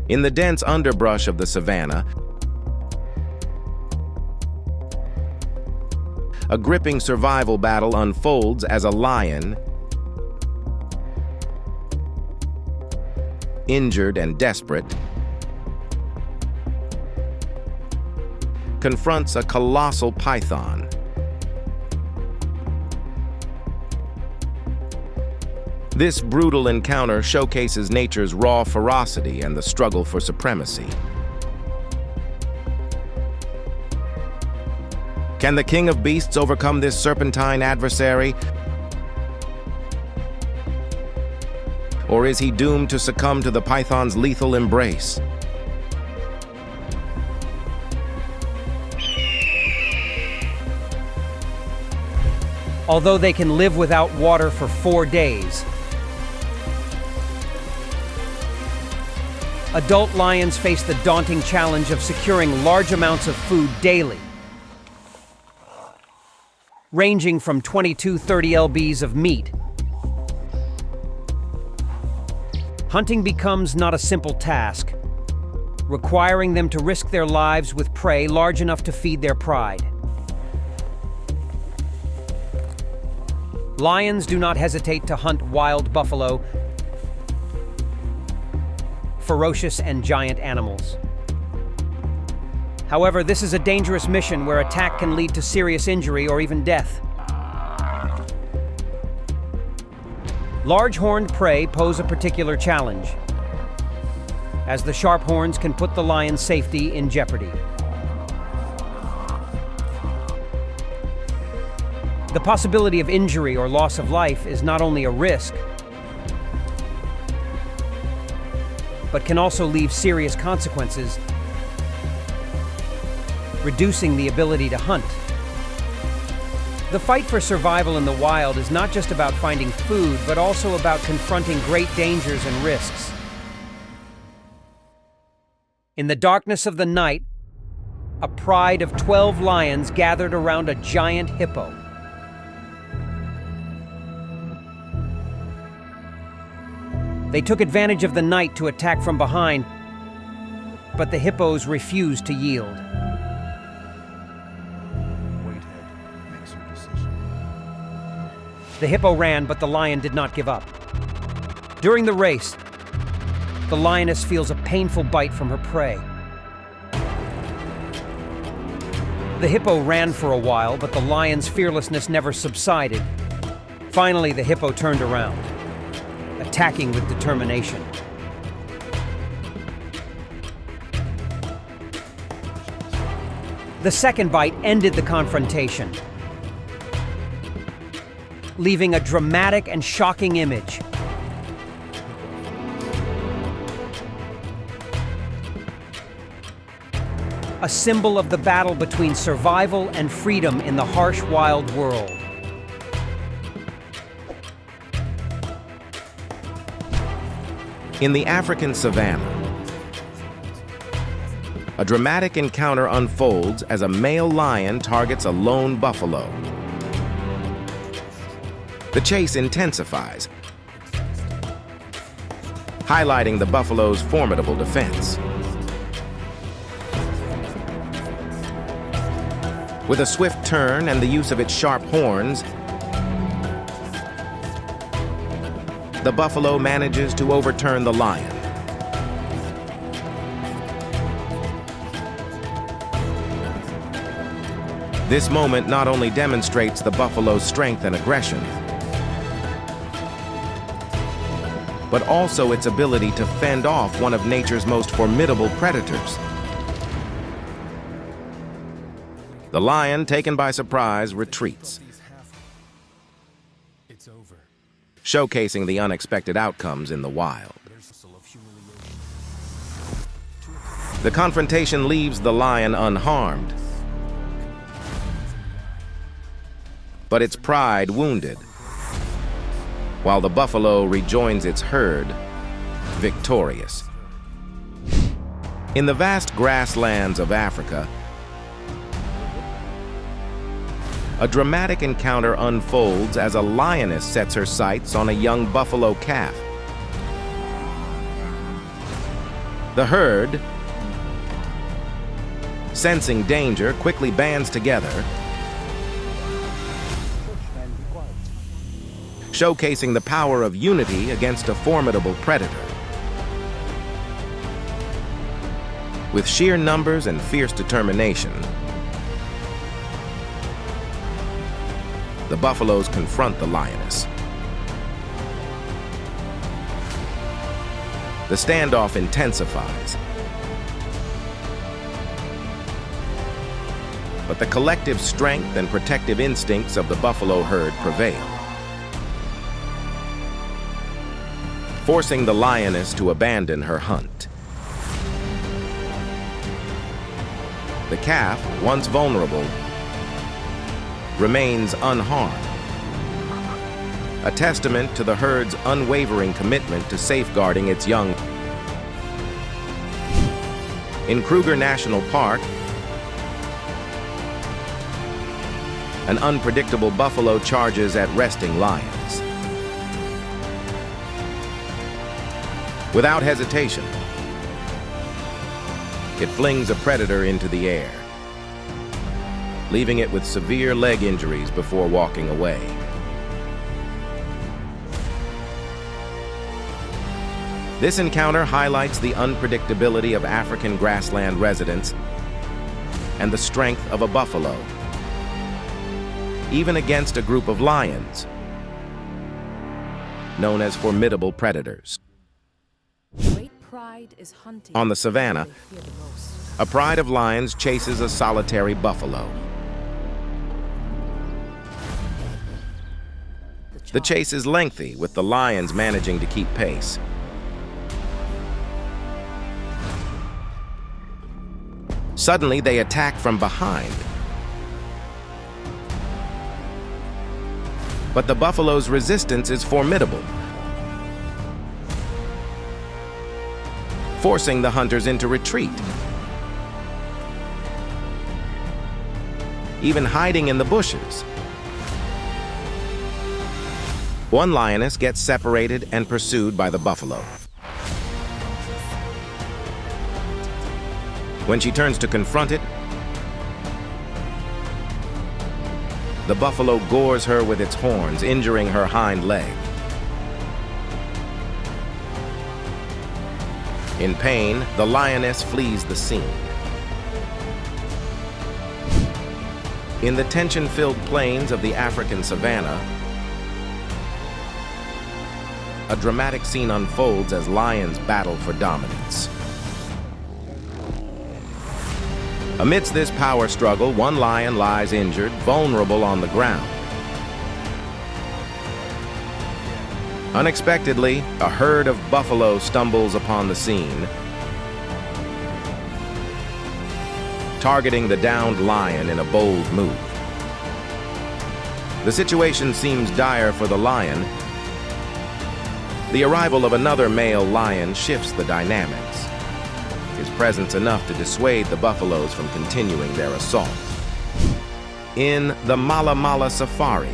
In the dense underbrush of the savanna, a gripping survival battle unfolds as a lion, injured and desperate, confronts a colossal python. This brutal encounter showcases nature's raw ferocity and the struggle for supremacy. Can the king of beasts overcome this serpentine adversary? Or is he doomed to succumb to the python's lethal embrace? Although they can live without water for 4 days, adult lions face the daunting challenge of securing large amounts of food daily, ranging from 20–30 lbs of meat. Hunting becomes not a simple task, requiring them to risk their lives with prey large enough to feed their pride. Lions do not hesitate to hunt wild buffalo, ferocious and giant animals. However, this is a dangerous mission where attack can lead to serious injury or even death. Large-horned prey pose a particular challenge, as the sharp horns can put the lion's safety in jeopardy. The possibility of injury or loss of life is not only a risk, but can also leave serious consequences, reducing the ability to hunt. The fight for survival in the wild is not just about finding food, but also about confronting great dangers and risks. In the darkness of the night, a pride of 12 lions gathered around a giant hippo. They took advantage of the night to attack from behind, but the hippos refused to yield. The hippo ran, but the lion did not give up. During the race, the lioness feels a painful bite from her prey. The hippo ran for a while, but the lion's fearlessness never subsided. Finally, the hippo turned around, attacking with determination. The second bite ended the confrontation, leaving a dramatic and shocking image. A symbol of the battle between survival and freedom in the harsh wild world. In the African savanna, a dramatic encounter unfolds as a male lion targets a lone buffalo. The chase intensifies, highlighting the buffalo's formidable defense. With a swift turn and the use of its sharp horns, the buffalo manages to overturn the lion. This moment not only demonstrates the buffalo's strength and aggression, but also its ability to fend off one of nature's most formidable predators. The lion, taken by surprise, retreats, showcasing the unexpected outcomes in the wild. The confrontation leaves the lion unharmed, but its pride wounded, while the buffalo rejoins its herd, victorious. In the vast grasslands of Africa, a dramatic encounter unfolds as a lioness sets her sights on a young buffalo calf. The herd, sensing danger, quickly bands together, showcasing the power of unity against a formidable predator. With sheer numbers and fierce determination, the buffaloes confront the lioness. The standoff intensifies, but the collective strength and protective instincts of the buffalo herd prevail, forcing the lioness to abandon her hunt. The calf, once vulnerable, remains unharmed, a testament to the herd's unwavering commitment to safeguarding its young. In Kruger National Park, an unpredictable buffalo charges at resting lions. Without hesitation, it flings a predator into the air, leaving it with severe leg injuries before walking away. This encounter highlights the unpredictability of African grassland residents and the strength of a buffalo, even against a group of lions, known as formidable predators. On the savannah, a pride of lions chases a solitary buffalo. The chase is lengthy, with the lions managing to keep pace. Suddenly, they attack from behind. But the buffalo's resistance is formidable, forcing the hunters into retreat. Even hiding in the bushes. One lioness gets separated and pursued by the buffalo. When she turns to confront it, the buffalo gores her with its horns, injuring her hind leg. In pain, the lioness flees the scene. In the tension-filled plains of the African savanna, a dramatic scene unfolds as lions battle for dominance. Amidst this power struggle, one lion lies injured, vulnerable on the ground. Unexpectedly, a herd of buffalo stumbles upon the scene, targeting the downed lion in a bold move. The situation seems dire for the lion. The arrival of another male lion shifts the dynamics, his presence enough to dissuade the buffaloes from continuing their assault. In the Mala Mala Safari,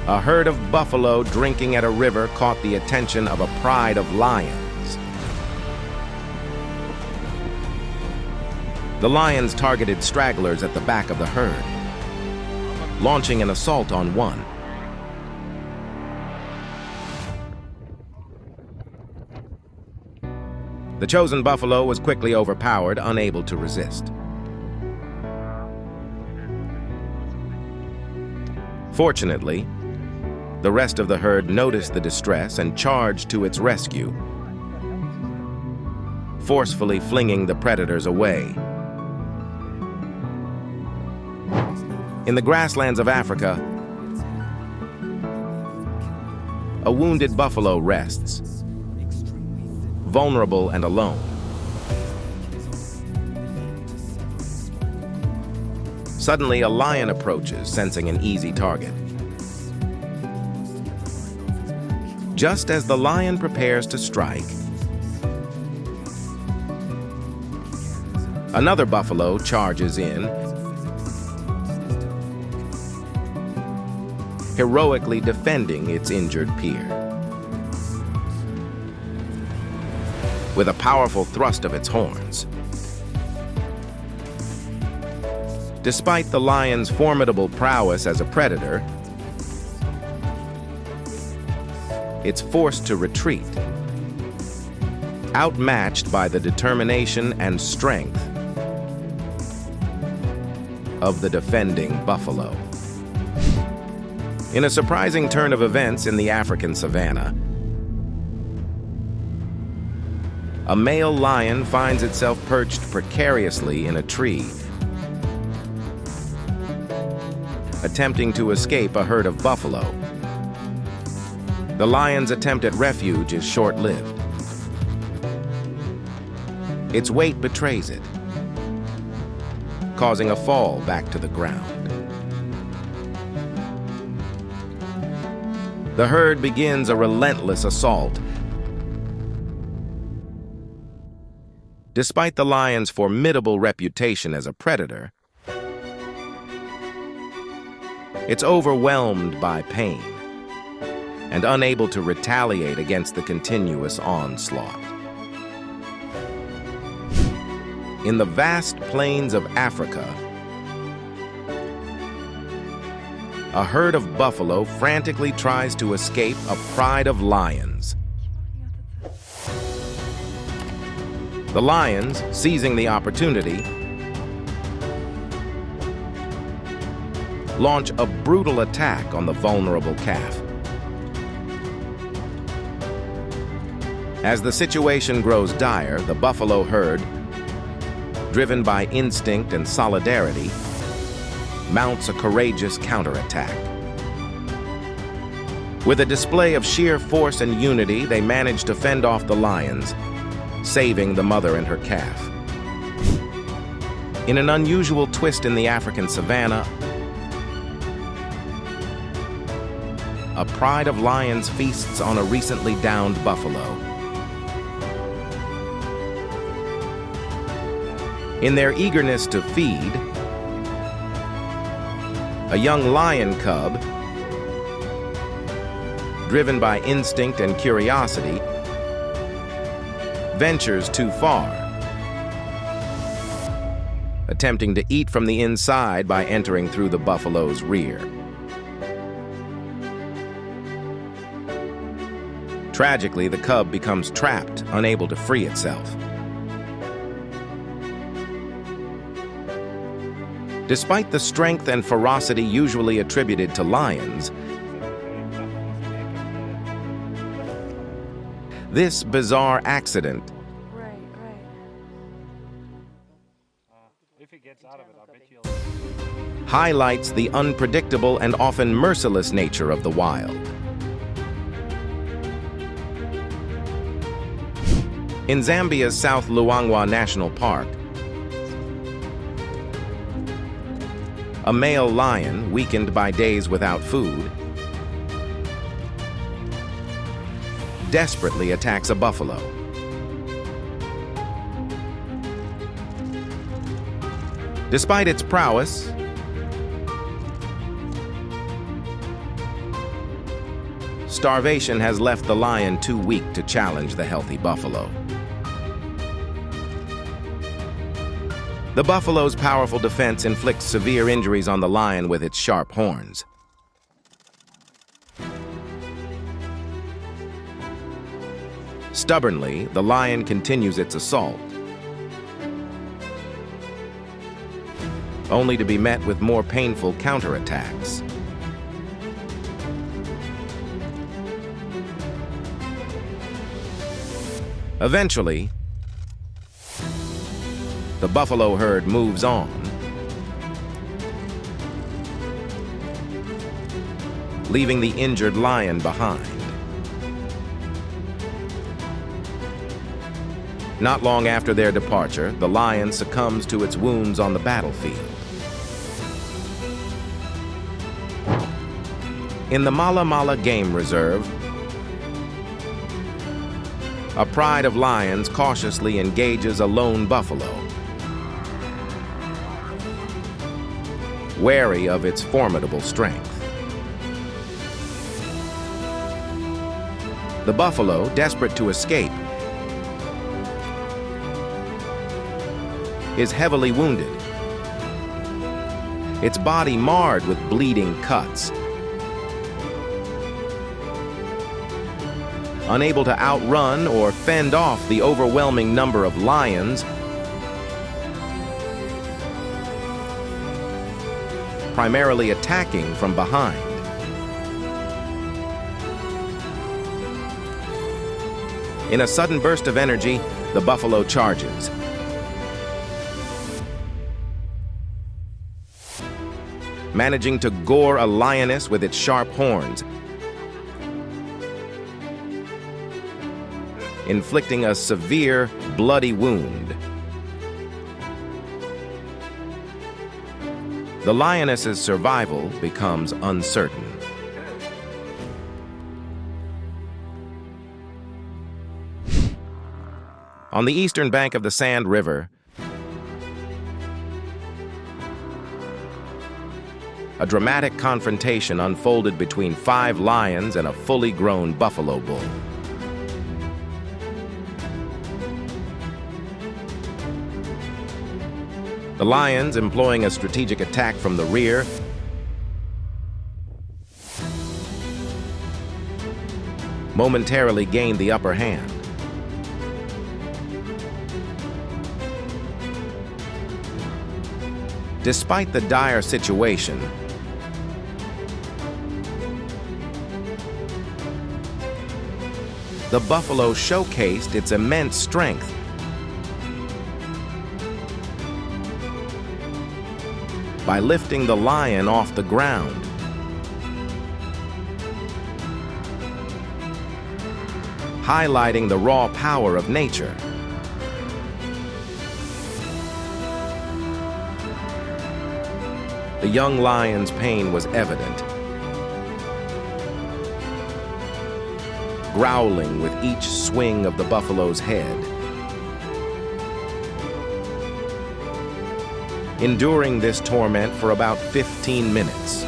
a herd of buffalo drinking at a river caught the attention of a pride of lions. The lions targeted stragglers at the back of the herd, launching an assault on one. The chosen buffalo was quickly overpowered, unable to resist. Fortunately, the rest of the herd noticed the distress and charged to its rescue, forcefully flinging the predators away. In the grasslands of Africa, a wounded buffalo rests, vulnerable and alone. Suddenly, a lion approaches, sensing an easy target. Just as the lion prepares to strike, another buffalo charges in, heroically defending its injured peer. with a powerful thrust of its horns. Despite the lion's formidable prowess as a predator, it's forced to retreat, outmatched by the determination and strength of the defending buffalo. In a surprising turn of events in the African savanna, a male lion finds itself perched precariously in a tree, attempting to escape a herd of buffalo. The lion's attempt at refuge is short-lived. Its weight betrays it, causing a fall back to the ground. The herd begins a relentless assault. Despite the lion's formidable reputation as a predator, it's overwhelmed by pain and unable to retaliate against the continuous onslaught. In the vast plains of Africa, a herd of buffalo frantically tries to escape a pride of lions. The lions, seizing the opportunity, launch a brutal attack on the vulnerable calf. As the situation grows dire, the buffalo herd, driven by instinct and solidarity, mounts a courageous counterattack. With a display of sheer force and unity, they manage to fend off the lions, saving the mother and her calf. In an unusual twist in the African savanna, a pride of lions feasts on a recently downed buffalo. In their eagerness to feed, a young lion cub, driven by instinct and curiosity, ventures too far, attempting to eat from the inside by entering through the buffalo's rear. Tragically, the cub becomes trapped, unable to free itself. Despite the strength and ferocity usually attributed to lions, this bizarre accident highlights the unpredictable and often merciless nature of the wild. In Zambia's South Luangwa National Park, a male lion, weakened by days without food, desperately attacks a buffalo. Despite its prowess, starvation has left the lion too weak to challenge the healthy buffalo. The buffalo's powerful defense inflicts severe injuries on the lion with its sharp horns. Stubbornly, the lion continues its assault, only to be met with more painful counterattacks. Eventually, the buffalo herd moves on, leaving the injured lion behind. Not long after their departure, the lion succumbs to its wounds on the battlefield. In the Mala Mala Game Reserve, a pride of lions cautiously engages a lone buffalo, wary of its formidable strength. The buffalo, desperate to escape, is heavily wounded, its body marred with bleeding cuts. Unable to outrun or fend off the overwhelming number of lions, primarily attacking from behind. In a sudden burst of energy, the buffalo charges. Managing to gore a lioness with its sharp horns, inflicting a severe, bloody wound. The lioness's survival becomes uncertain. On the eastern bank of the Sand River, a dramatic confrontation unfolded between 5 lions and a fully grown buffalo bull. The lions, employing a strategic attack from the rear, momentarily gained the upper hand. Despite the dire situation, the buffalo showcased its immense strength. By lifting the lion off the ground, highlighting the raw power of nature. The young lion's pain was evident, growling with each swing of the buffalo's head. Enduring this torment for about 15 minutes.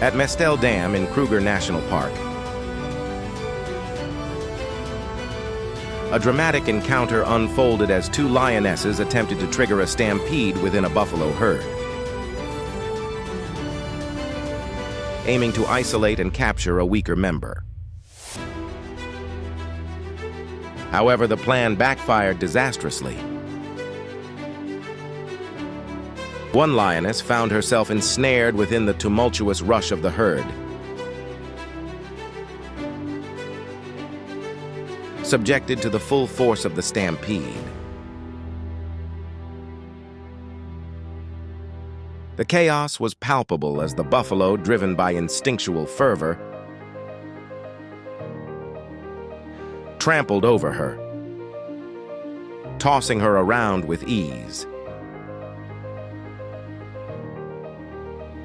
At Mestel Dam in Kruger National Park, a dramatic encounter unfolded as 2 lionesses attempted to trigger a stampede within a buffalo herd, aiming to isolate and capture a weaker member. However, the plan backfired disastrously. One lioness found herself ensnared within the tumultuous rush of the herd, subjected to the full force of the stampede. The chaos was palpable as the buffalo, driven by instinctual fervor, trampled over her, tossing her around with ease.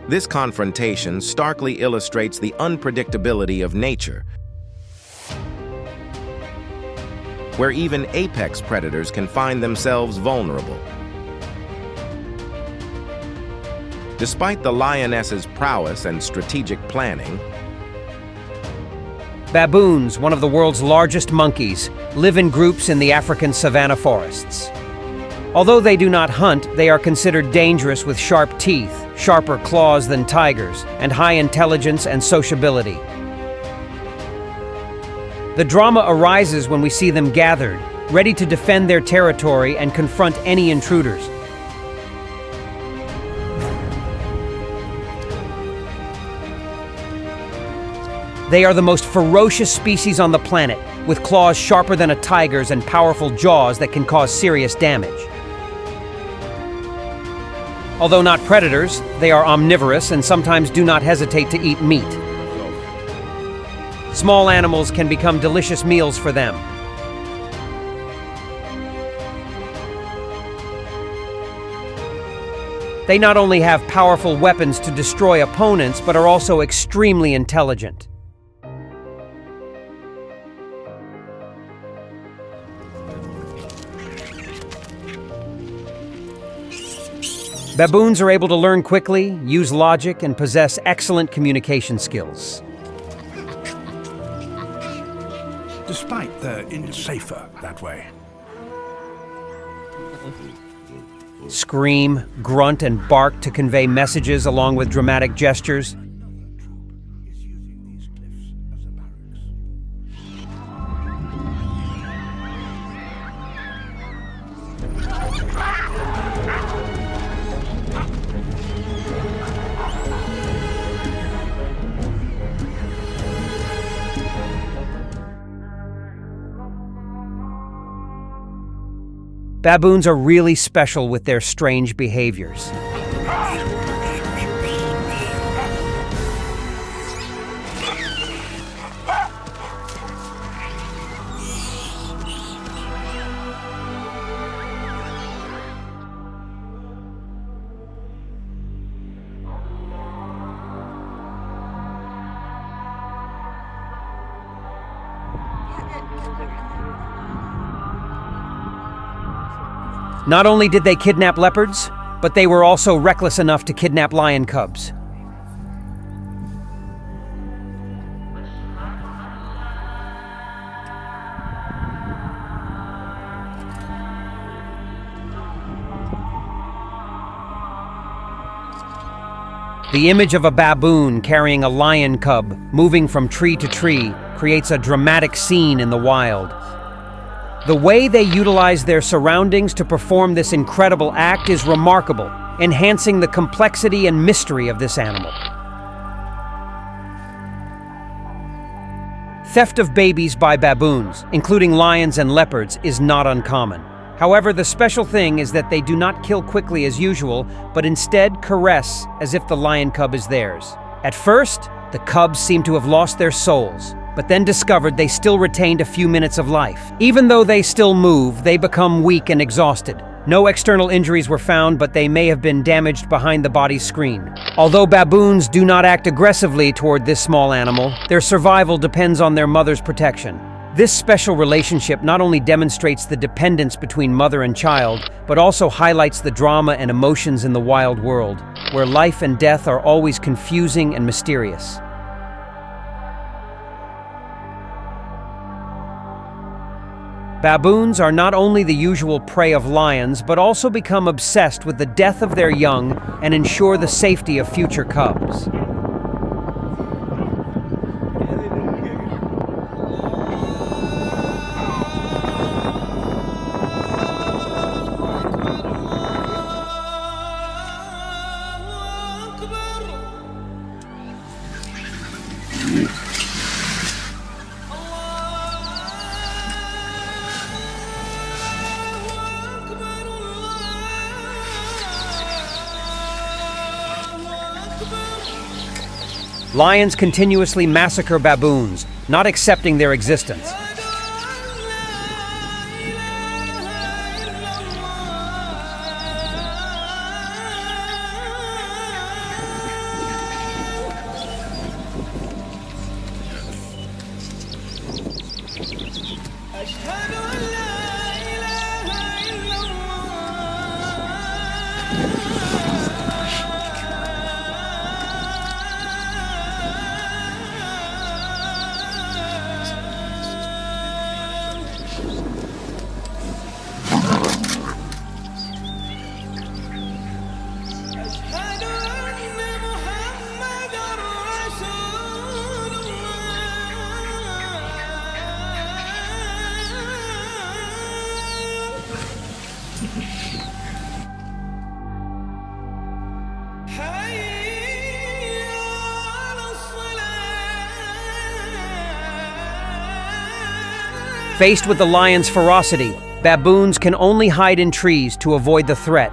This confrontation starkly illustrates the unpredictability of nature, where even apex predators can find themselves vulnerable. Despite the lioness's prowess and strategic planning, Baboons, one of the world's largest monkeys, live in groups in the African savanna forests. Although they do not hunt, they are considered dangerous with sharp teeth, sharper claws than tigers, and high intelligence and sociability. The drama arises when we see them gathered, ready to defend their territory and confront any intruders. They are the most ferocious species on the planet, with claws sharper than a tiger's and powerful jaws that can cause serious damage. Although not predators, they are omnivorous and sometimes do not hesitate to eat meat. Small animals can become delicious meals for them. They not only have powerful weapons to destroy opponents, but are also extremely intelligent. Baboons are able to learn quickly, use logic, and possess excellent communication skills. Despite they're safer that way. scream, grunt, and bark to convey messages along with dramatic gestures. Baboons are really special with their strange behaviors. Not only did they kidnap leopards, but they were also reckless enough to kidnap lion cubs. The image of a baboon carrying a lion cub moving from tree to tree creates a dramatic scene in the wild. The way they utilize their surroundings to perform this incredible act is remarkable, enhancing the complexity and mystery of this animal. Theft of babies by baboons, including lions and leopards, is not uncommon. However, the special thing is that they do not kill quickly as usual, but instead caress as if the lion cub is theirs. At first, the cubs seem to have lost their souls, but then discovered they still retained a few minutes of life. Even though they still move, they become weak and exhausted. No external injuries were found, but they may have been damaged behind the body's screen. Although baboons do not act aggressively toward this small animal, their survival depends on their mother's protection. This special relationship not only demonstrates the dependence between mother and child, but also highlights the drama and emotions in the wild world, where life and death are always confusing and mysterious. Baboons are not only the usual prey of lions, but also become obsessed with the death of their young and ensure the safety of future cubs. Lions continuously massacre baboons, not accepting their existence. Faced with the lion's ferocity, baboons can only hide in trees to avoid the threat.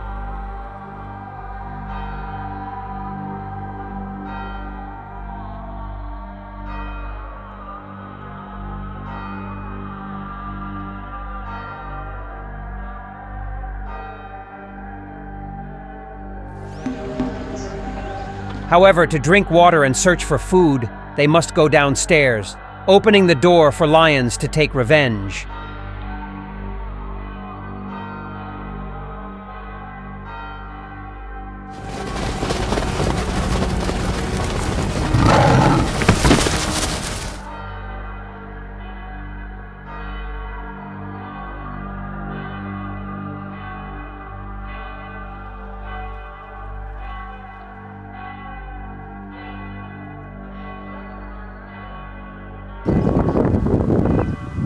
However, to drink water and search for food, they must go downstairs, opening the door for lions to take revenge.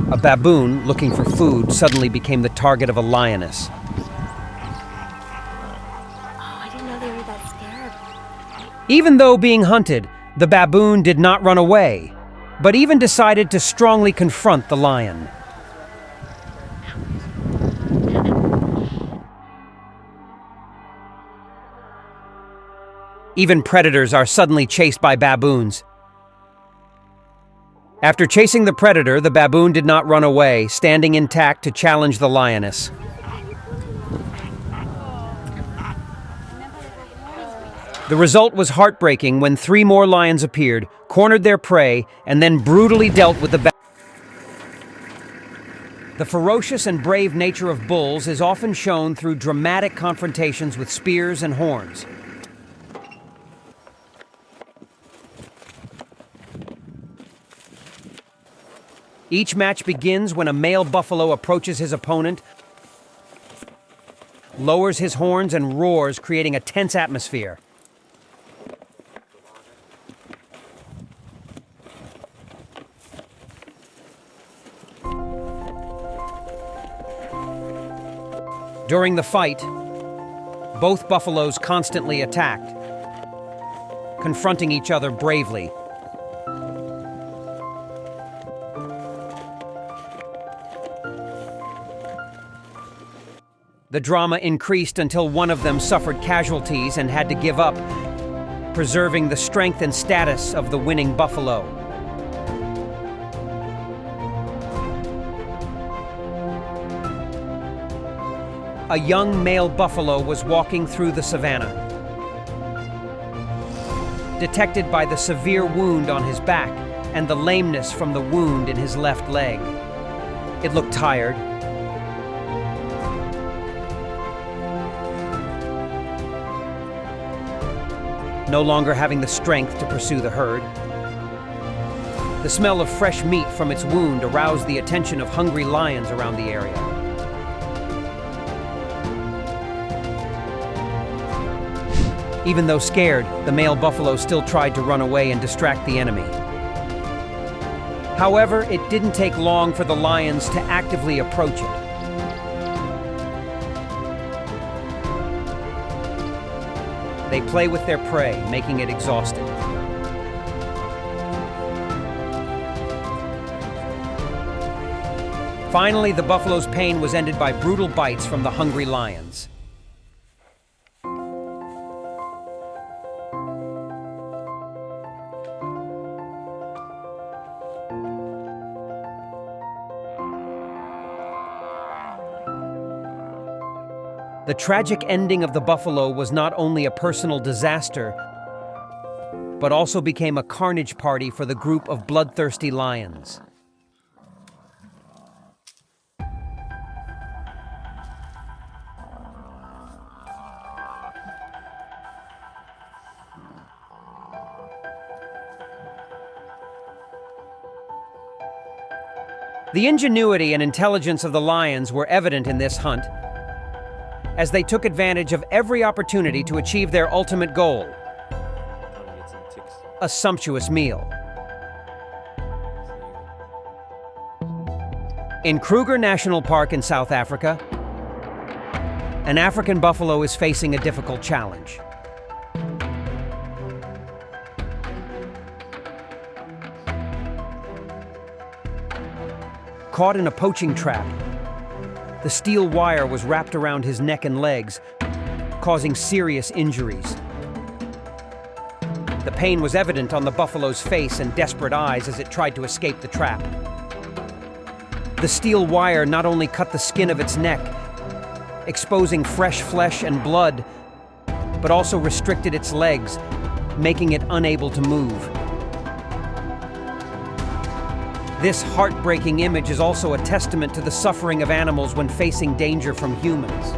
A baboon, looking for food, suddenly became the target of a lioness. Oh, I didn't know they were that scared. Even though being hunted, the baboon did not run away, but even decided to strongly confront the lion. Even predators are suddenly chased by baboons. After chasing the predator, the baboon did not run away, standing intact to challenge the lioness. The result was heartbreaking when 3 more lions appeared, cornered their prey, and then brutally dealt with the baboon. The ferocious and brave nature of bulls is often shown through dramatic confrontations with spears and horns. Each match begins when a male buffalo approaches his opponent, lowers his horns, and roars, creating a tense atmosphere. During the fight, both buffaloes constantly attacked, confronting each other bravely. The drama increased until one of them suffered casualties and had to give up, preserving the strength and status of the winning buffalo. A young male buffalo was walking through the savannah, detected by the severe wound on his back and the lameness from the wound in his left leg. It looked tired. No longer having the strength to pursue the herd. The smell of fresh meat from its wound aroused the attention of hungry lions around the area. Even though scared, the male buffalo still tried to run away and distract the enemy. However, it didn't take long for the lions to actively approach it. They play with their prey, making it exhausted. Finally, the buffalo's pain was ended by brutal bites from the hungry lions. The tragic ending of the buffalo was not only a personal disaster, but also became a carnage party for the group of bloodthirsty lions. The ingenuity and intelligence of the lions were evident in this hunt, as they took advantage of every opportunity to achieve their ultimate goal: a sumptuous meal. In Kruger National Park in South Africa, an African buffalo is facing a difficult challenge. Caught in a poaching trap, the steel wire was wrapped around his neck and legs, causing serious injuries. The pain was evident on the buffalo's face and desperate eyes as it tried to escape the trap. The steel wire not only cut the skin of its neck, exposing fresh flesh and blood, but also restricted its legs, making it unable to move. This heartbreaking image is also a testament to the suffering of animals when facing danger from humans.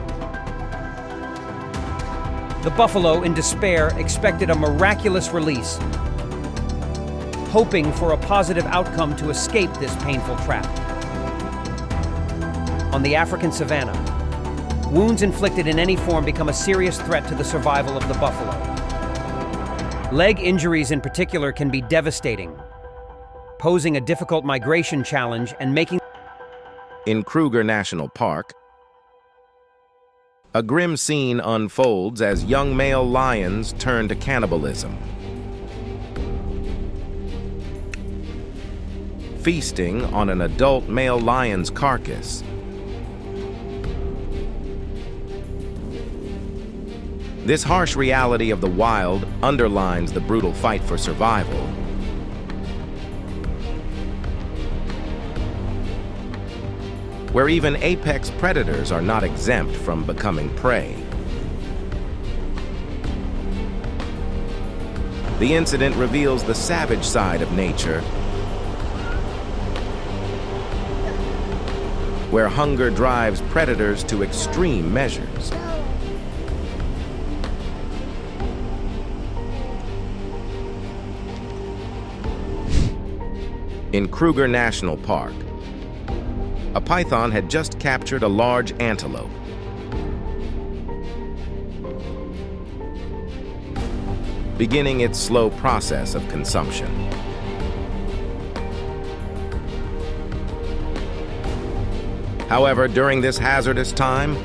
The buffalo, in despair, expected a miraculous release, hoping for a positive outcome to escape this painful trap. On the African savanna, wounds inflicted in any form become a serious threat to the survival of the buffalo. Leg injuries in particular can be devastating, posing a difficult migration challenge and making In Kruger National Park, a grim scene unfolds as young male lions turn to cannibalism, feasting on an adult male lion's carcass. This harsh reality of the wild underlines the brutal fight for survival. Where even apex predators are not exempt from becoming prey. The incident reveals the savage side of nature, where hunger drives predators to extreme measures. In Kruger National Park, a python had just captured a large antelope. Beginning its slow process of consumption. However, during this hazardous time,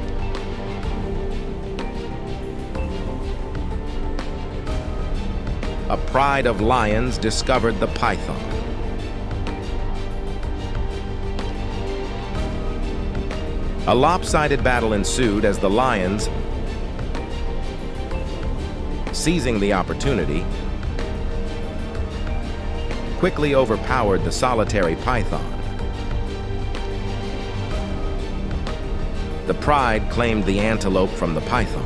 a pride of lions discovered the python. A lopsided battle ensued as the lions, seizing the opportunity, quickly overpowered the solitary python. The pride claimed the antelope from the python,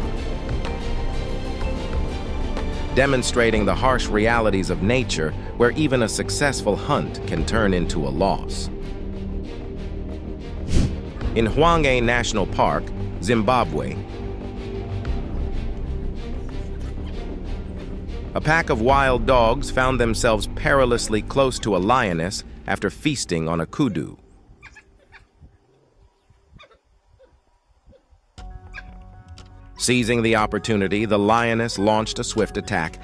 demonstrating the harsh realities of nature where even a successful hunt can turn into a loss. In Hwange National Park, Zimbabwe, a pack of wild dogs found themselves perilously close to a lioness after feasting on a kudu. Seizing the opportunity, the lioness launched a swift attack.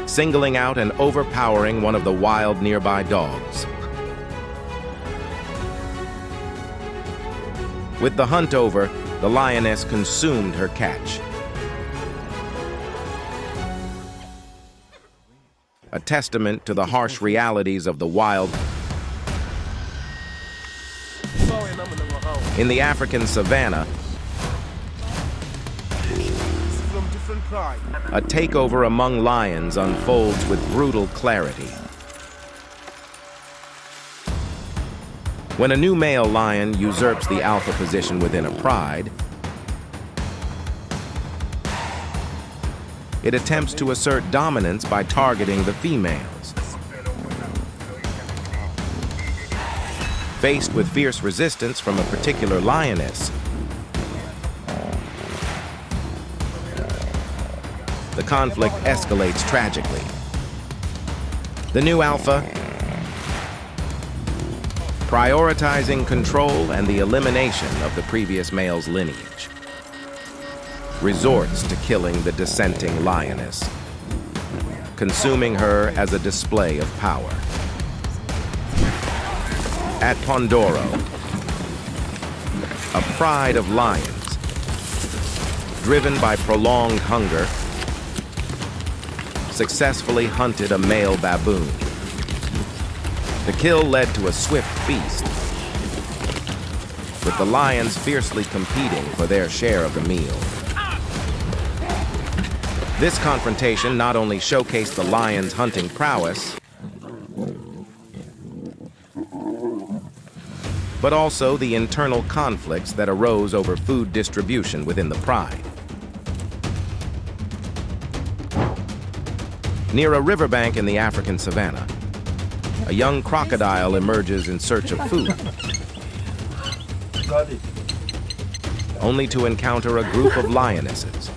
Singling out and overpowering one of the wild nearby dogs. With the hunt over, the lioness consumed her catch. A testament to the harsh realities of the wild. In the African savanna, a takeover among lions unfolds with brutal clarity. When a new male lion usurps the alpha position within a pride, it attempts to assert dominance by targeting the females. Faced with fierce resistance from a particular lioness, the conflict escalates tragically. The new alpha, prioritizing control and the elimination of the previous male's lineage, resorts to killing the dissenting lioness, consuming her as a display of power. At Pondoro, a pride of lions, driven by prolonged hunger, successfully hunted a male baboon. The kill led to a swift feast, with the lions fiercely competing for their share of the meal. This confrontation not only showcased the lions' hunting prowess, but also the internal conflicts that arose over food distribution within the pride. Near a riverbank in the African savanna, a young crocodile emerges in search of food, only to encounter a group of lionesses.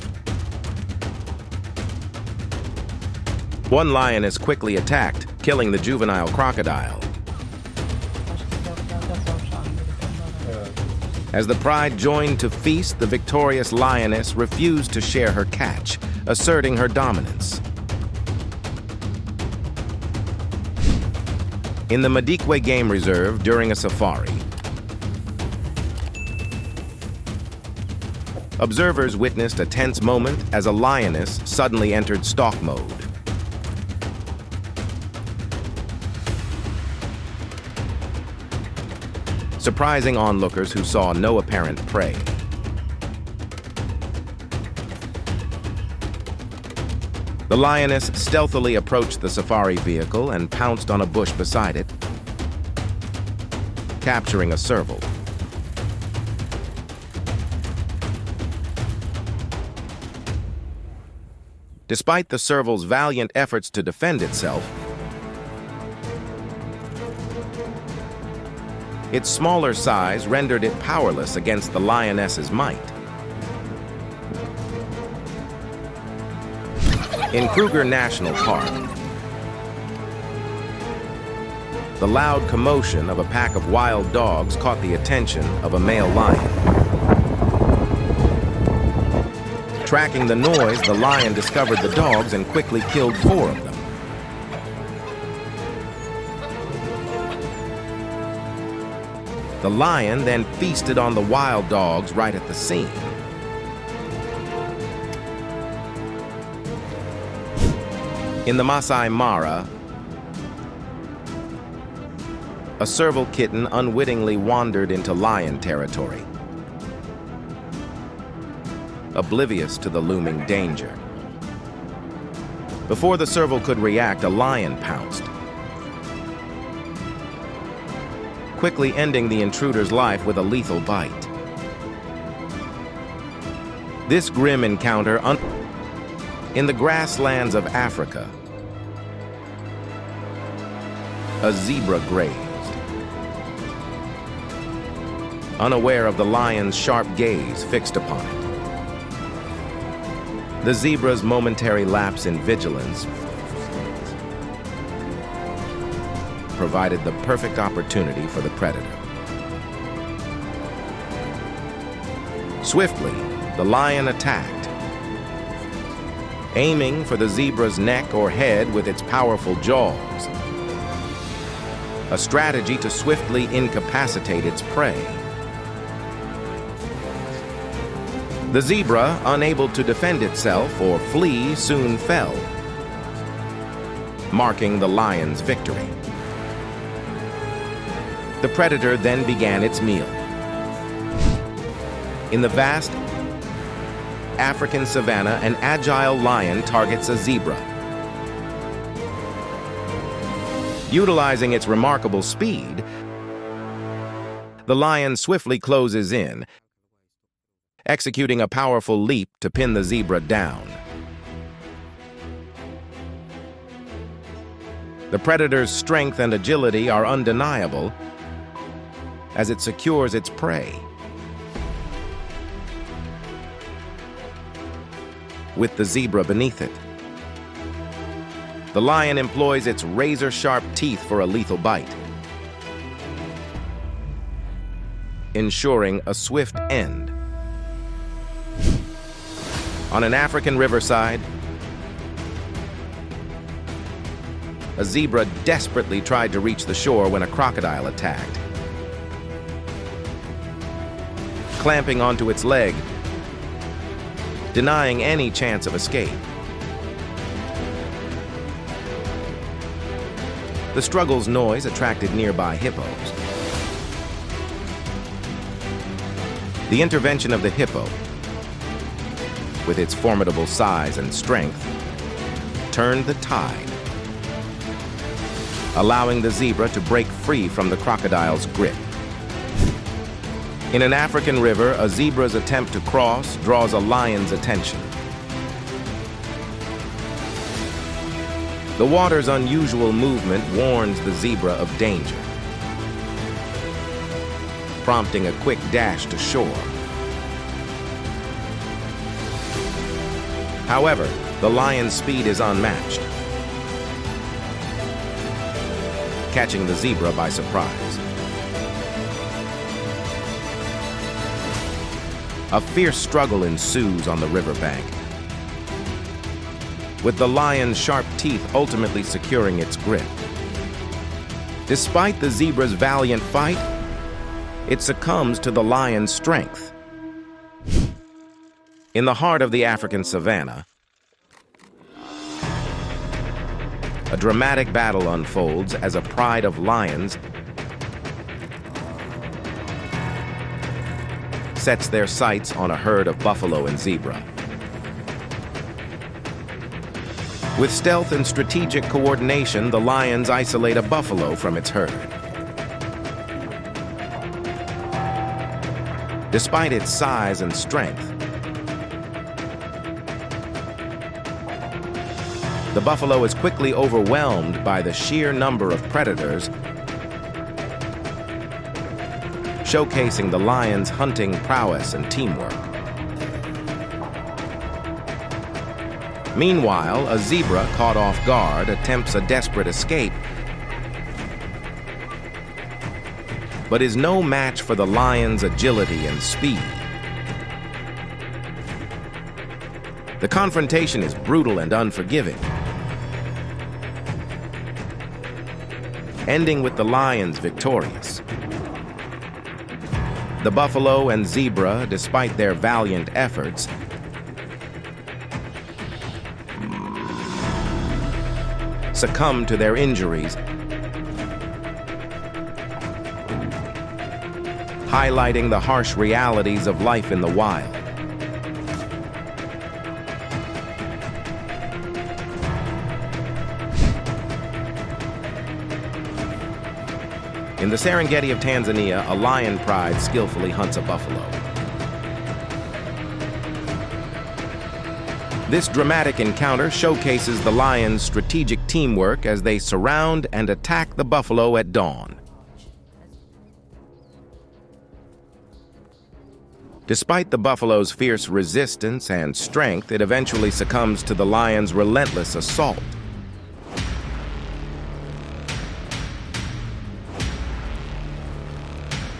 One lion is quickly attacked, killing the juvenile crocodile. As the pride joined to feast, the victorious lioness refused to share her catch, asserting her dominance. In the Madikwe Game Reserve during a safari, observers witnessed a tense moment as a lioness suddenly entered stalk mode. Surprising onlookers who saw no apparent prey. The lioness stealthily approached the safari vehicle and pounced on a bush beside it, capturing a serval. Despite the serval's valiant efforts to defend itself, its smaller size rendered it powerless against the lioness's might. In Kruger National Park, the loud commotion of a pack of wild dogs caught the attention of a male lion. Tracking the noise, the lion discovered the dogs and quickly killed 4 of them. The lion then feasted on the wild dogs right at the scene. In the Masai Mara, a serval kitten unwittingly wandered into lion territory, oblivious to the looming danger. Before the serval could react, a lion pounced, quickly ending the intruder's life with a lethal bite. This grim encounter in the grasslands of Africa, a zebra grazed. Unaware of the lion's sharp gaze fixed upon it, the zebra's momentary lapse in vigilance provided the perfect opportunity for the predator. Swiftly, the lion attacked, aiming for the zebra's neck or head with its powerful jaws, a strategy to swiftly incapacitate its prey. The zebra, unable to defend itself or flee, soon fell, marking the lion's victory. The predator then began its meal. In the vast African savanna, an agile lion targets a zebra. Utilizing its remarkable speed, the lion swiftly closes in, executing a powerful leap to pin the zebra down. The predator's strength and agility are undeniable as it secures its prey. With the zebra beneath it, the lion employs its razor-sharp teeth for a lethal bite, ensuring a swift end. On an African riverside, a zebra desperately tried to reach the shore when a crocodile attacked. Clamping onto its leg, denying any chance of escape. The struggle's noise attracted nearby hippos. The intervention of the hippo, with its formidable size and strength, turned the tide, allowing the zebra to break free from the crocodile's grip. In an African river, a zebra's attempt to cross draws a lion's attention. The water's unusual movement warns the zebra of danger, prompting a quick dash to shore. However, the lion's speed is unmatched, catching the zebra by surprise. A fierce struggle ensues on the riverbank, with the lion's sharp teeth ultimately securing its grip. Despite the zebra's valiant fight, it succumbs to the lion's strength. In the heart of the African savanna, a dramatic battle unfolds as a pride of lions sets their sights on a herd of buffalo and zebra. With stealth and strategic coordination, the lions isolate a buffalo from its herd. Despite its size and strength, the buffalo is quickly overwhelmed by the sheer number of predators, showcasing the lion's hunting prowess and teamwork. Meanwhile, a zebra caught off guard attempts a desperate escape, but is no match for the lion's agility and speed. The confrontation is brutal and unforgiving, ending with the lions victorious. The buffalo and zebra, despite their valiant efforts, succumb to their injuries, highlighting the harsh realities of life in the wild. In the Serengeti of Tanzania, a lion pride skillfully hunts a buffalo. This dramatic encounter showcases the lions' strategic teamwork as they surround and attack the buffalo at dawn. Despite the buffalo's fierce resistance and strength, it eventually succumbs to the lion's relentless assault.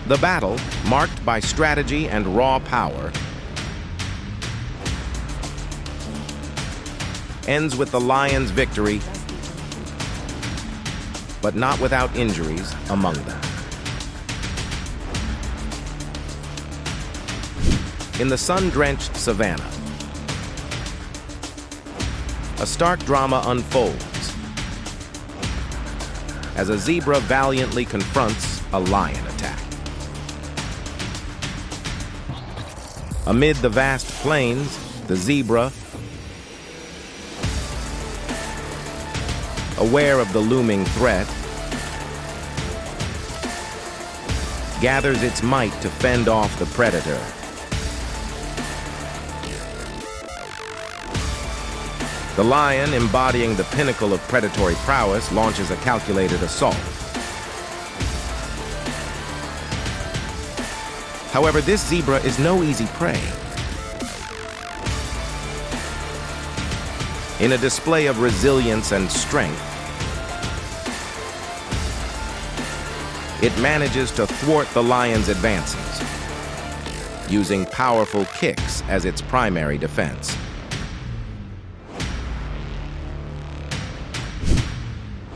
The battle, marked by strategy and raw power, ends with the lion's victory, but not without injuries among them. In the sun-drenched savanna, a stark drama unfolds as a zebra valiantly confronts a lion attack. Amid the vast plains, the zebra, aware of the looming threat, gathers its might to fend off the predator. The lion, embodying the pinnacle of predatory prowess, launches a calculated assault. However, this zebra is no easy prey. In a display of resilience and strength, it manages to thwart the lion's advances, using powerful kicks as its primary defense.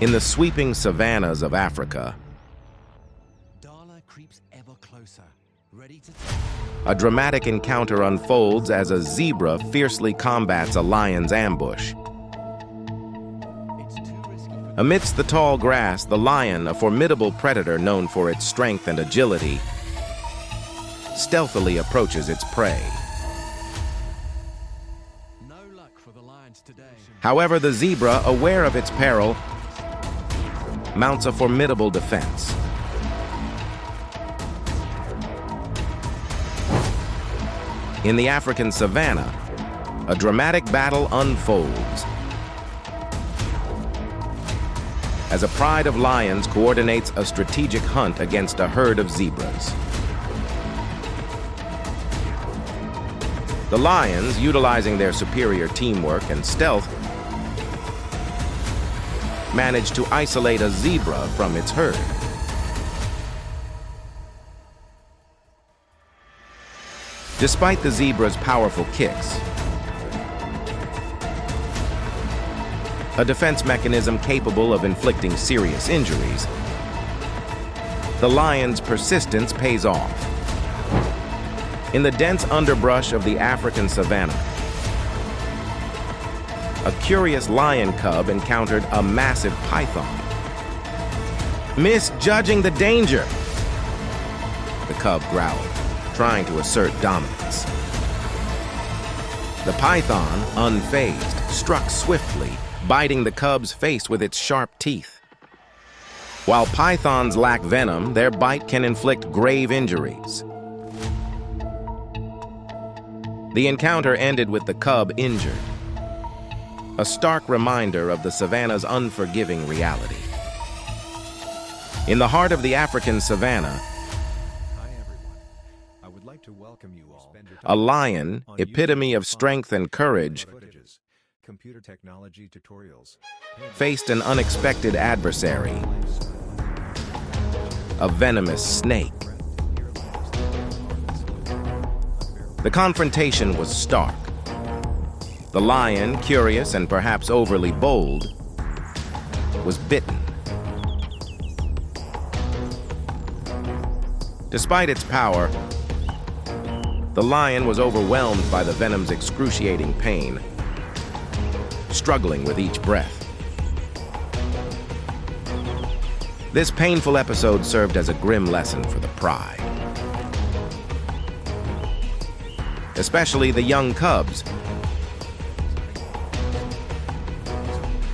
In the sweeping savannas of Africa, creeps ever closer, ready to a dramatic encounter unfolds as a zebra fiercely combats a lion's ambush. It's too risky for Amidst the tall grass, the lion, a formidable predator known for its strength and agility, stealthily approaches its prey. no luck for the lions today. However, the zebra, aware of its peril, mounts a formidable defense. In the African savanna, a dramatic battle unfolds as a pride of lions coordinates a strategic hunt against a herd of zebras. The lions, utilizing their superior teamwork and stealth, manage to isolate a zebra from its herd. Despite the zebra's powerful kicks, a defense mechanism capable of inflicting serious injuries, the lion's persistence pays off. In the dense underbrush of the African savanna, a curious lion cub encountered a massive python. Misjudging the danger, the cub growled, trying to assert dominance. The python, unfazed, struck swiftly, biting the cub's face with its sharp teeth. While pythons lack venom, their bite can inflict grave injuries. The encounter ended with the cub injured, a stark reminder of the savanna's unforgiving reality. In the heart of the African savanna, Hi everyone. I would like to welcome you all. a lion, epitome of strength and courage, Footages, computer technology tutorials. faced an unexpected adversary, a venomous snake. The confrontation was stark. The lion, curious and perhaps overly bold, was bitten. Despite its power, the lion was overwhelmed by the venom's excruciating pain, struggling with each breath. This painful episode served as a grim lesson for the pride, especially the young cubs,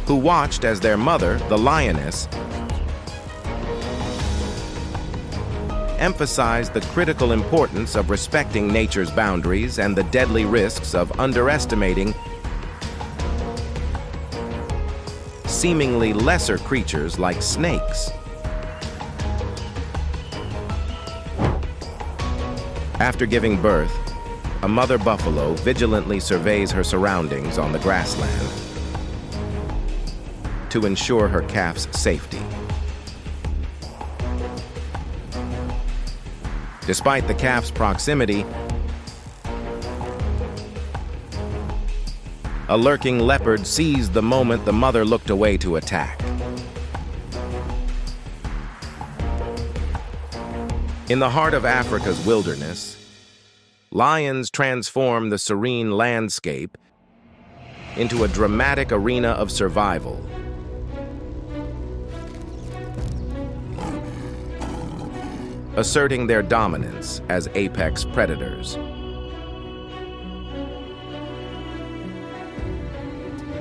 who watched as their mother, the lioness, emphasized the critical importance of respecting nature's boundaries and the deadly risks of underestimating seemingly lesser creatures like snakes. After giving birth, a mother buffalo vigilantly surveys her surroundings on the grassland to ensure her calf's safety. Despite the calf's proximity, a lurking leopard seized the moment the mother looked away to attack. In the heart of Africa's wilderness, lions transform the serene landscape into a dramatic arena of survival. Asserting their dominance as apex predators.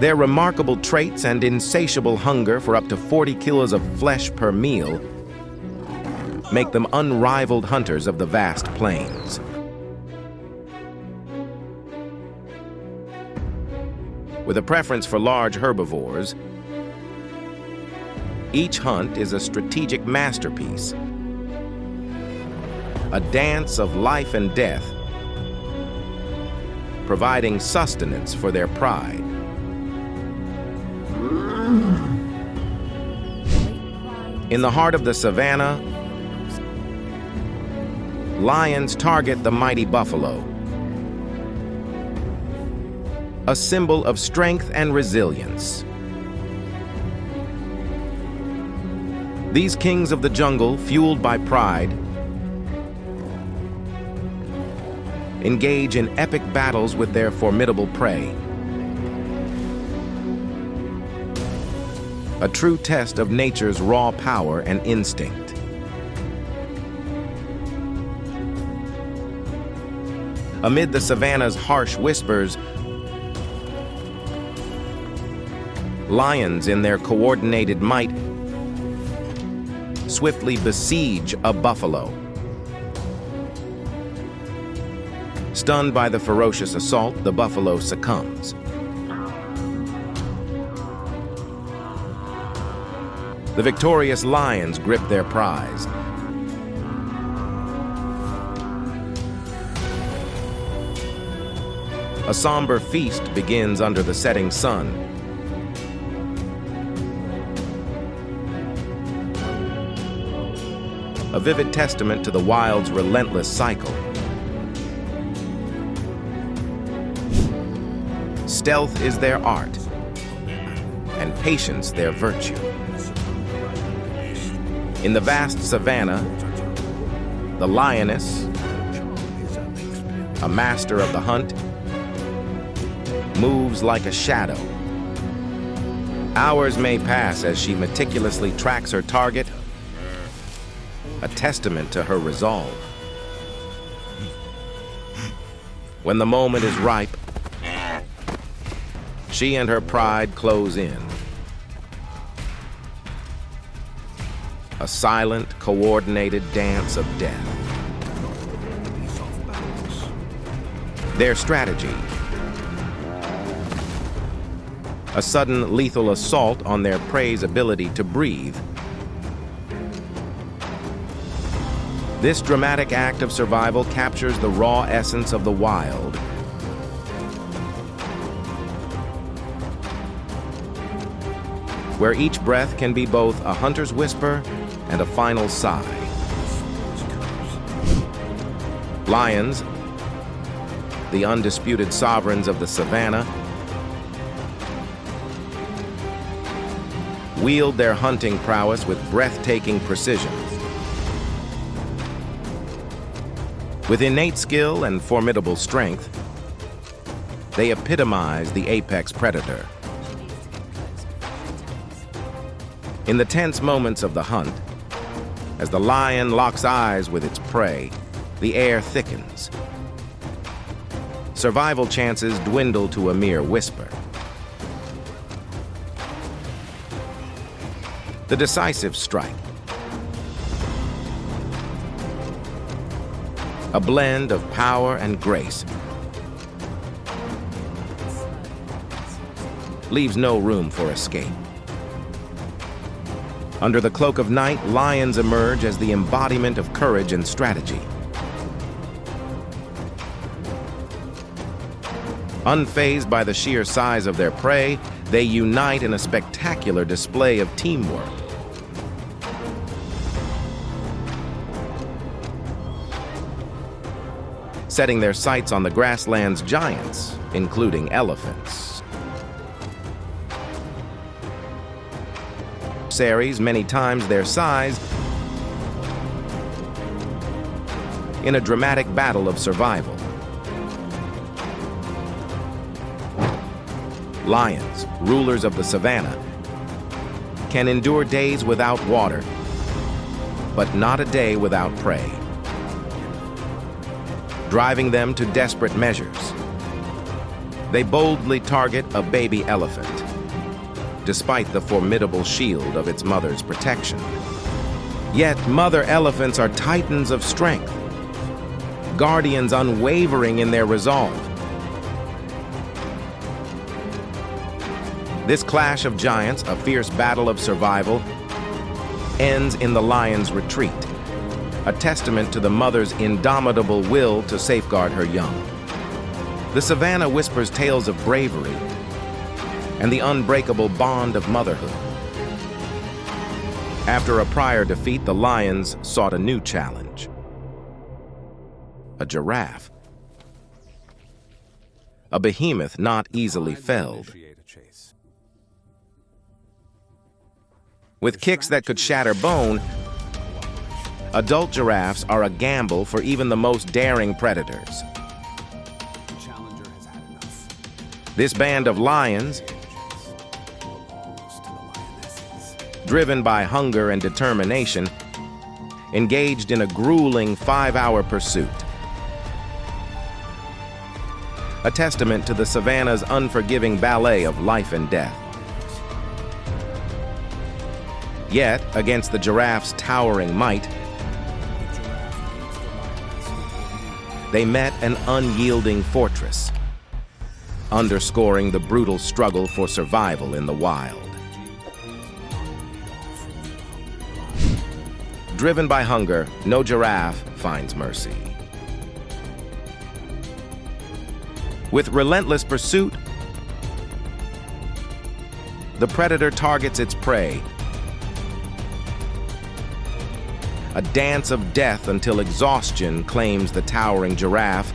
Their remarkable traits and insatiable hunger for up to 40 kilos of flesh per meal make them unrivaled hunters of the vast plains. With a preference for large herbivores, each hunt is a strategic masterpiece, a dance of life and death, providing sustenance for their pride. In the heart of the savanna, lions target the mighty buffalo, a symbol of strength and resilience. These kings of the jungle, fueled by pride, engage in epic battles with their formidable prey. A true test of nature's raw power and instinct. Amid the savanna's harsh whispers, lions in their coordinated might swiftly besiege a buffalo. Stunned by the ferocious assault, the buffalo succumbs. The victorious lions grip their prize. A somber feast begins under the setting sun. A vivid testament to the wild's relentless cycle. Stealth is their art, and patience their virtue. In the vast savanna, the lioness, a master of the hunt, moves like a shadow. Hours may pass as she meticulously tracks her target, a testament to her resolve. When the moment is ripe, she and her pride close in. A silent, coordinated dance of death. Their strategy: a sudden lethal assault on their prey's ability to breathe. This dramatic act of survival captures the raw essence of the wild. Where each breath can be both a hunter's whisper and a final sigh. Lions, the undisputed sovereigns of the savanna, wield their hunting prowess with breathtaking precision. With innate skill and formidable strength, they epitomize the apex predator. In the tense moments of the hunt, as the lion locks eyes with its prey, the air thickens. Survival chances dwindle to a mere whisper. The decisive strike. A blend of power and grace. Leaves no room for escape. Under the cloak of night, lions emerge as the embodiment of courage and strategy. Unfazed by the sheer size of their prey, they unite in a spectacular display of teamwork. Setting their sights on the grassland's giants, including elephants. Adversaries, many times their size, in a dramatic battle of survival. Lions, rulers of the savanna, can endure days without water, but not a day without prey, driving them to desperate measures. They boldly target a baby elephant, despite the formidable shield of its mother's protection. Yet mother elephants are titans of strength, guardians unwavering in their resolve. This clash of giants, a fierce battle of survival, ends in the lion's retreat, a testament to the mother's indomitable will to safeguard her young. The savanna whispers tales of bravery and the unbreakable bond of motherhood. After a prior defeat, the lions sought a new challenge. A giraffe. A behemoth not easily felled. With kicks that could shatter bone, adult giraffes are a gamble for even the most daring predators. This band of lions, driven by hunger and determination, engaged in a grueling 5-hour pursuit. A testament to the savanna's unforgiving ballet of life and death. Yet, against the giraffe's towering might, they met an unyielding fortress, underscoring the brutal struggle for survival in the wild. Driven by hunger, no giraffe finds mercy. With relentless pursuit, the predator targets its prey. A dance of death until exhaustion claims the towering giraffe.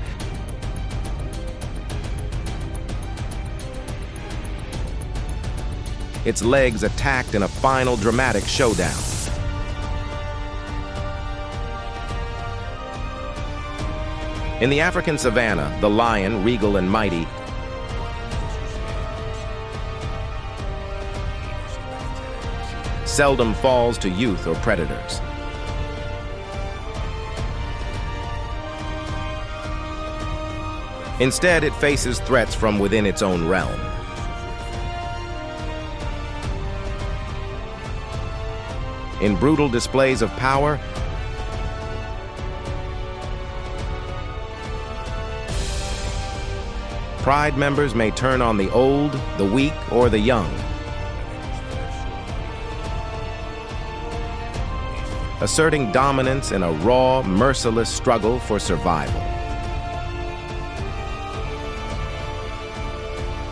Its legs attacked in a final dramatic showdown. In the African savanna, the lion, regal and mighty, seldom falls to youth or predators. Instead, it faces threats from within its own realm. In brutal displays of power, pride members may turn on the old, the weak, or the young. Asserting dominance in a raw, merciless struggle for survival.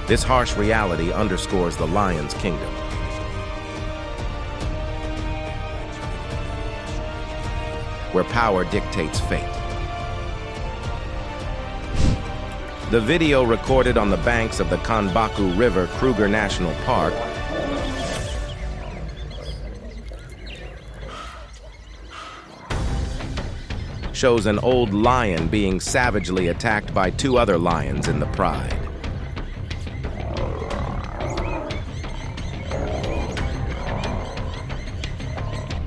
This harsh reality underscores the lion's kingdom. Where power dictates fate. The video recorded on the banks of the Kanbaku River, Kruger National Park, shows an old lion being savagely attacked by two other lions in the pride.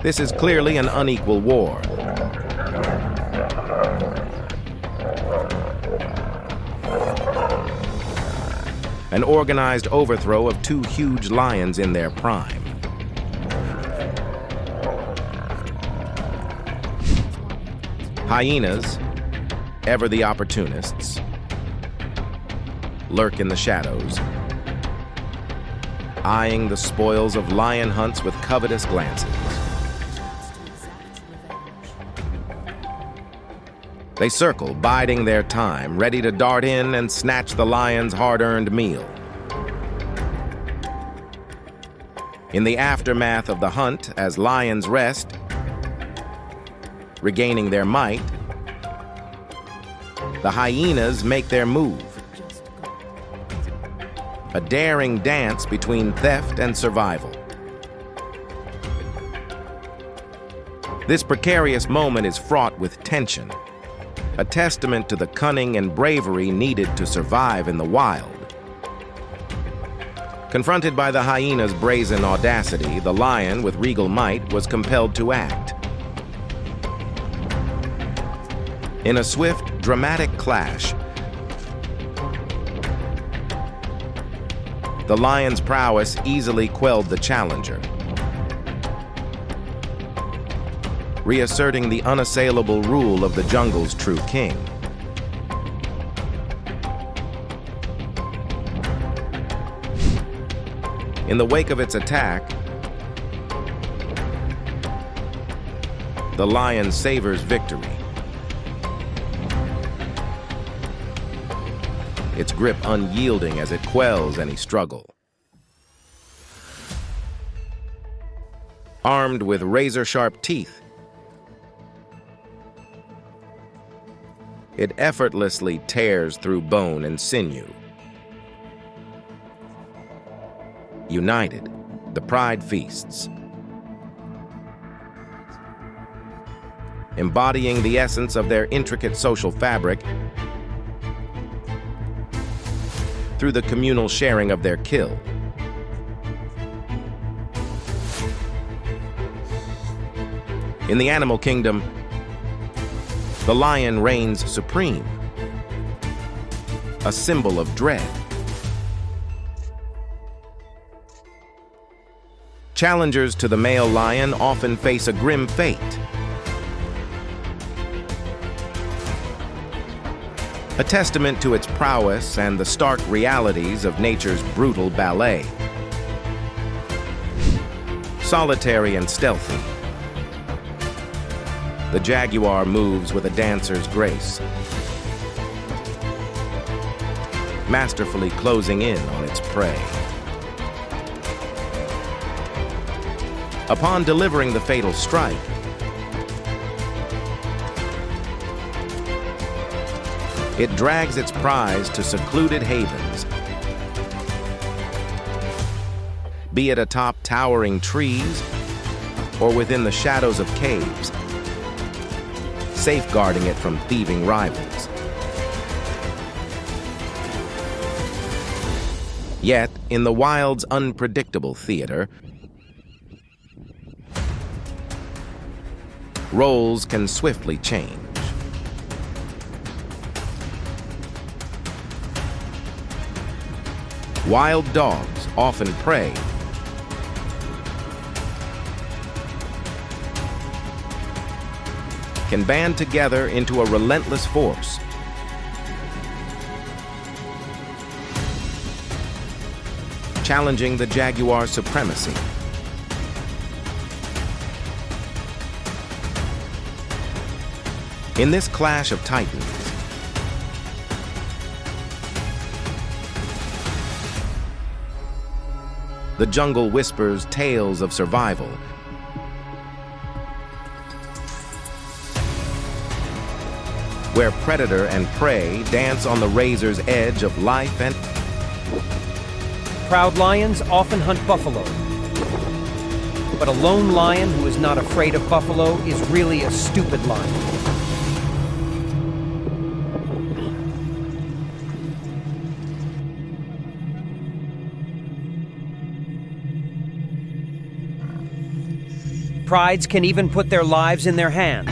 This is clearly an unequal war. An organized overthrow of two huge lions in their prime. Hyenas, ever the opportunists, lurk in the shadows, eyeing the spoils of lion hunts with covetous glances. They circle, biding their time, ready to dart in and snatch the lion's hard-earned meal. In the aftermath of the hunt, as lions rest, regaining their might, the hyenas make their move. A daring dance between theft and survival. This precarious moment is fraught with tension, a testament to the cunning and bravery needed to survive in the wild. Confronted by the hyena's brazen audacity, the lion, with regal might, was compelled to act. In a swift, dramatic clash, the lion's prowess easily quelled the challenger, reasserting the unassailable rule of the jungle's true king. In the wake of its attack, the lion savors victory. Its grip unyielding as it quells any struggle. Armed with razor-sharp teeth, it effortlessly tears through bone and sinew. United, the pride feasts. Embodying the essence of their intricate social fabric through the communal sharing of their kill. In the animal kingdom, the lion reigns supreme, a symbol of dread. Challengers to the male lion often face a grim fate. A testament to its prowess and the stark realities of nature's brutal ballet. Solitary and stealthy, the jaguar moves with a dancer's grace, masterfully closing in on its prey. Upon delivering the fatal strike, it drags its prize to secluded havens, be it atop towering trees or within the shadows of caves, safeguarding it from thieving rivals. Yet, in the wild's unpredictable theater, roles can swiftly change. Wild dogs often prey, can band together into a relentless force. Challenging the jaguar's supremacy. In this clash of titans, the jungle whispers tales of survival, where predator and prey dance on the razor's edge of life and... Proud lions often hunt buffalo. But a lone lion who is not afraid of buffalo is really a stupid lion. Prides can even put their lives in their hands.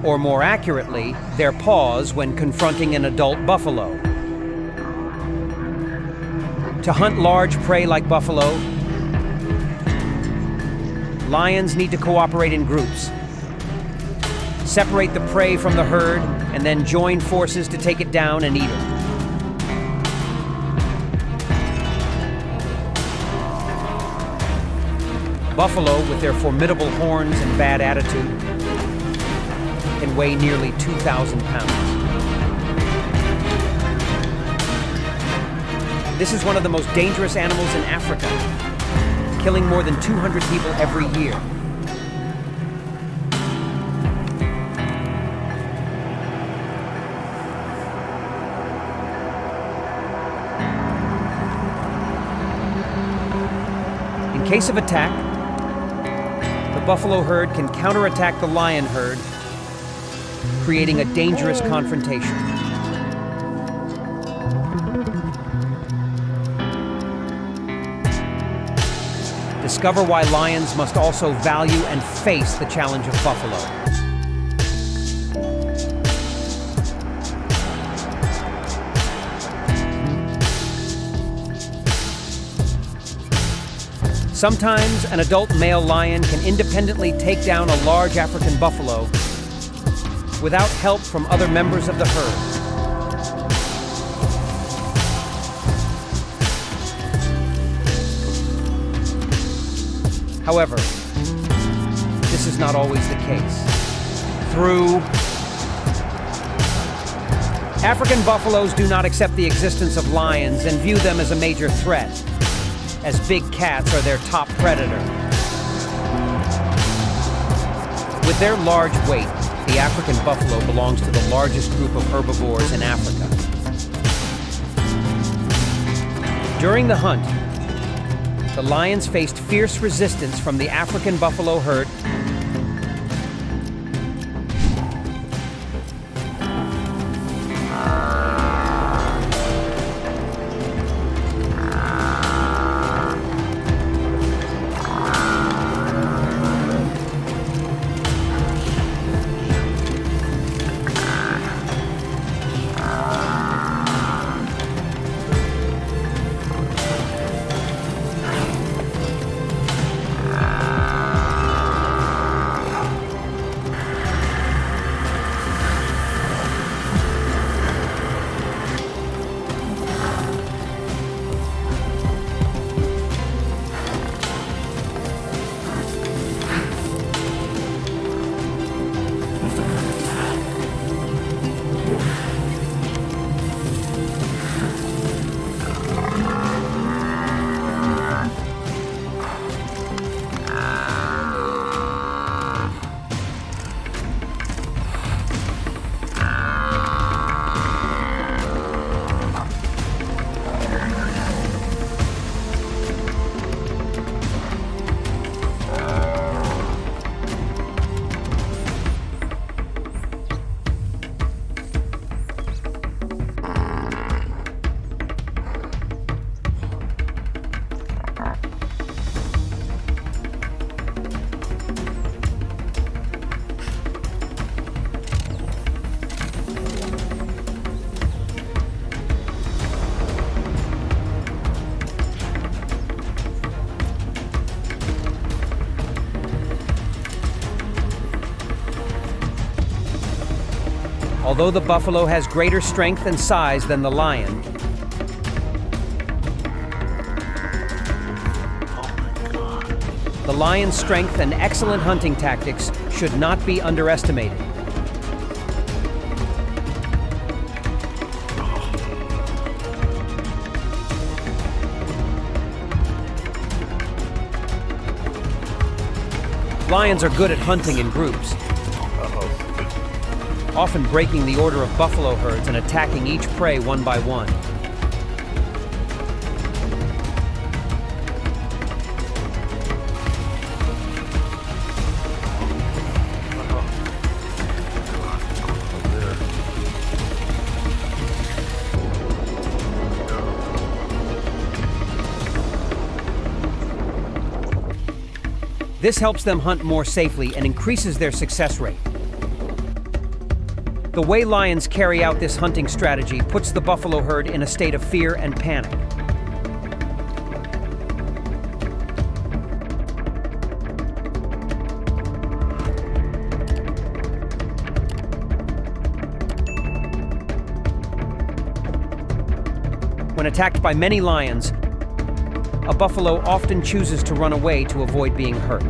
Or more accurately, their paws when confronting an adult buffalo. To hunt large prey like buffalo, lions need to cooperate in groups, separate the prey from the herd, and then join forces to take it down and eat it. Buffalo, with their formidable horns and bad attitude, can weigh nearly 2,000 pounds. This is one of the most dangerous animals in Africa, killing more than 200 people every year. In case of attack, the buffalo herd can counterattack the lion herd, creating a dangerous confrontation. Discover why lions must also value and face the challenge of buffalo. Sometimes an adult male lion can independently take down a large African buffalo without help from other members of the herd. However, this is not always the case. African buffaloes do not accept the existence of lions and view them as a major threat, as big cats are their top predator. With their large weight, the African buffalo belongs to the largest group of herbivores in Africa. During the hunt, the lions faced fierce resistance from the African buffalo herd. Although the buffalo has greater strength and size than the lion, the lion's strength and excellent hunting tactics should not be underestimated. Lions are good at hunting in groups, often breaking the order of buffalo herds and attacking each prey one by one. This helps them hunt more safely and increases their success rate. The way lions carry out this hunting strategy puts the buffalo herd in a state of fear and panic. When attacked by many lions, a buffalo often chooses to run away to avoid being hurt.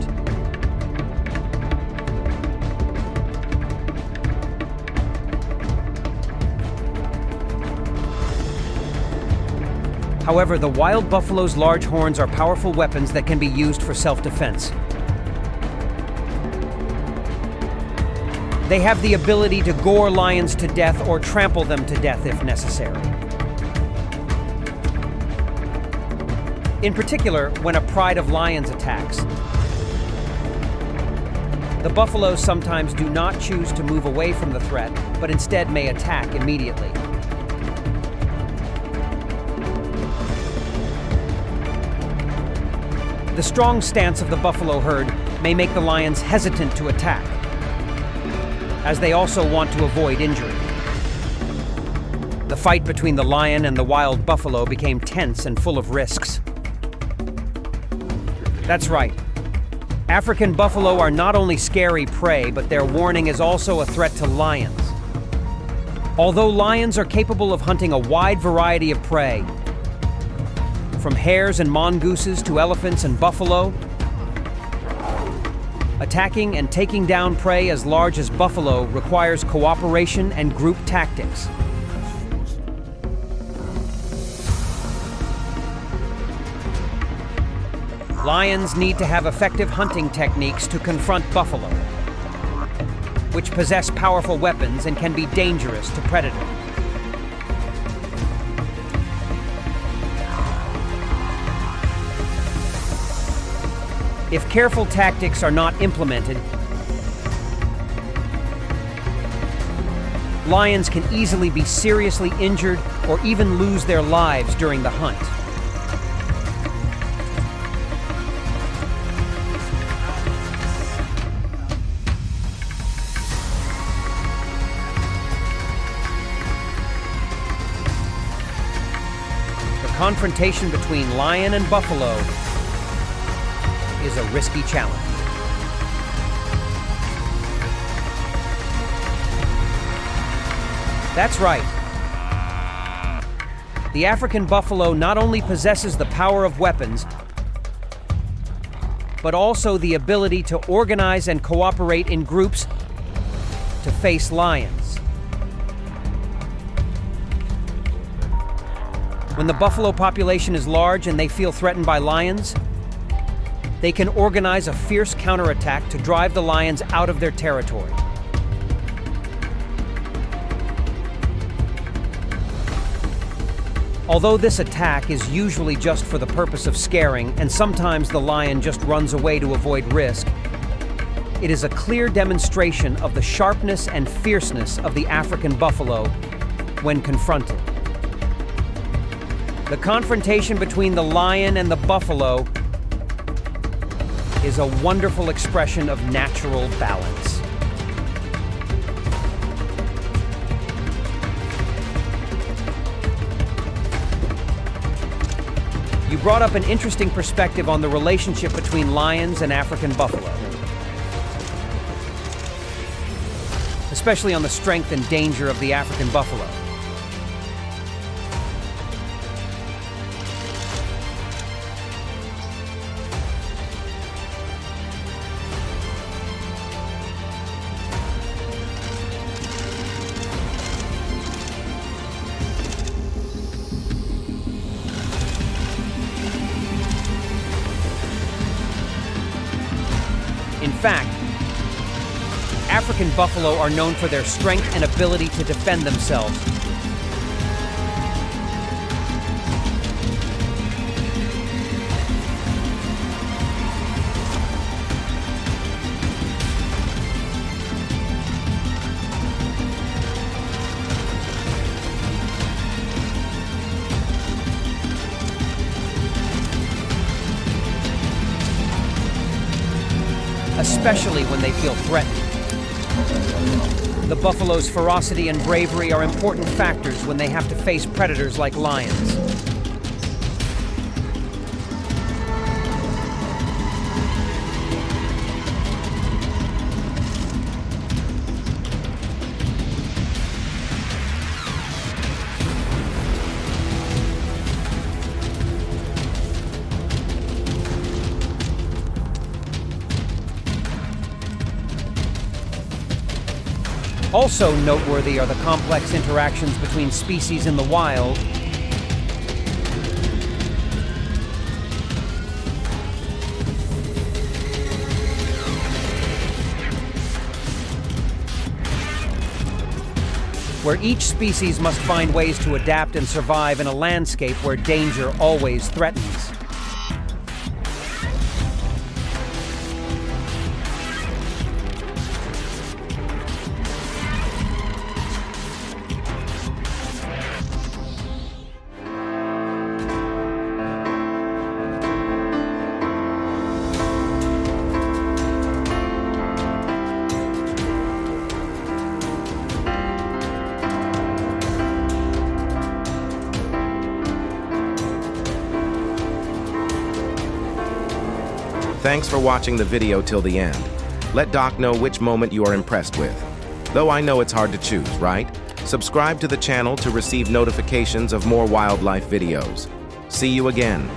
However, the wild buffalo's large horns are powerful weapons that can be used for self-defense. They have the ability to gore lions to death or trample them to death if necessary. In particular, when a pride of lions attacks, the buffaloes sometimes do not choose to move away from the threat, but instead may attack immediately. The strong stance of the buffalo herd may make the lions hesitant to attack, as they also want to avoid injury. The fight between the lion and the wild buffalo became tense and full of risks. That's right. African buffalo are not only scary prey, but their warning is also a threat to lions. Although lions are capable of hunting a wide variety of prey, from hares and mongooses to elephants and buffalo, attacking and taking down prey as large as buffalo requires cooperation and group tactics. Lions need to have effective hunting techniques to confront buffalo, which possess powerful weapons and can be dangerous to predators. If careful tactics are not implemented, lions can easily be seriously injured or even lose their lives during the hunt. The confrontation between lion and buffalo is a risky challenge. That's right. The African buffalo not only possesses the power of weapons, but also the ability to organize and cooperate in groups to face lions. When the buffalo population is large and they feel threatened by lions, they can organize a fierce counterattack to drive the lions out of their territory. Although this attack is usually just for the purpose of scaring, and sometimes the lion just runs away to avoid risk, it is a clear demonstration of the sharpness and fierceness of the African buffalo when confronted. The confrontation between the lion and the buffalo is a wonderful expression of natural balance. You brought up an interesting perspective on the relationship between lions and African buffalo. especially on the strength and danger of the African buffalo. In fact, African buffalo are known for their strength and ability to defend themselves. Especially when they feel threatened. The buffalo's ferocity and bravery are important factors when they have to face predators like lions. Also noteworthy are the complex interactions between species in the wild where each species must find ways to adapt and survive in a landscape where danger always threatens. Thanks for watching the video till the end. Let Doc know which moment you are impressed with. Though I know it's hard to choose, right? Subscribe to the channel to receive notifications of more wildlife videos. See you again.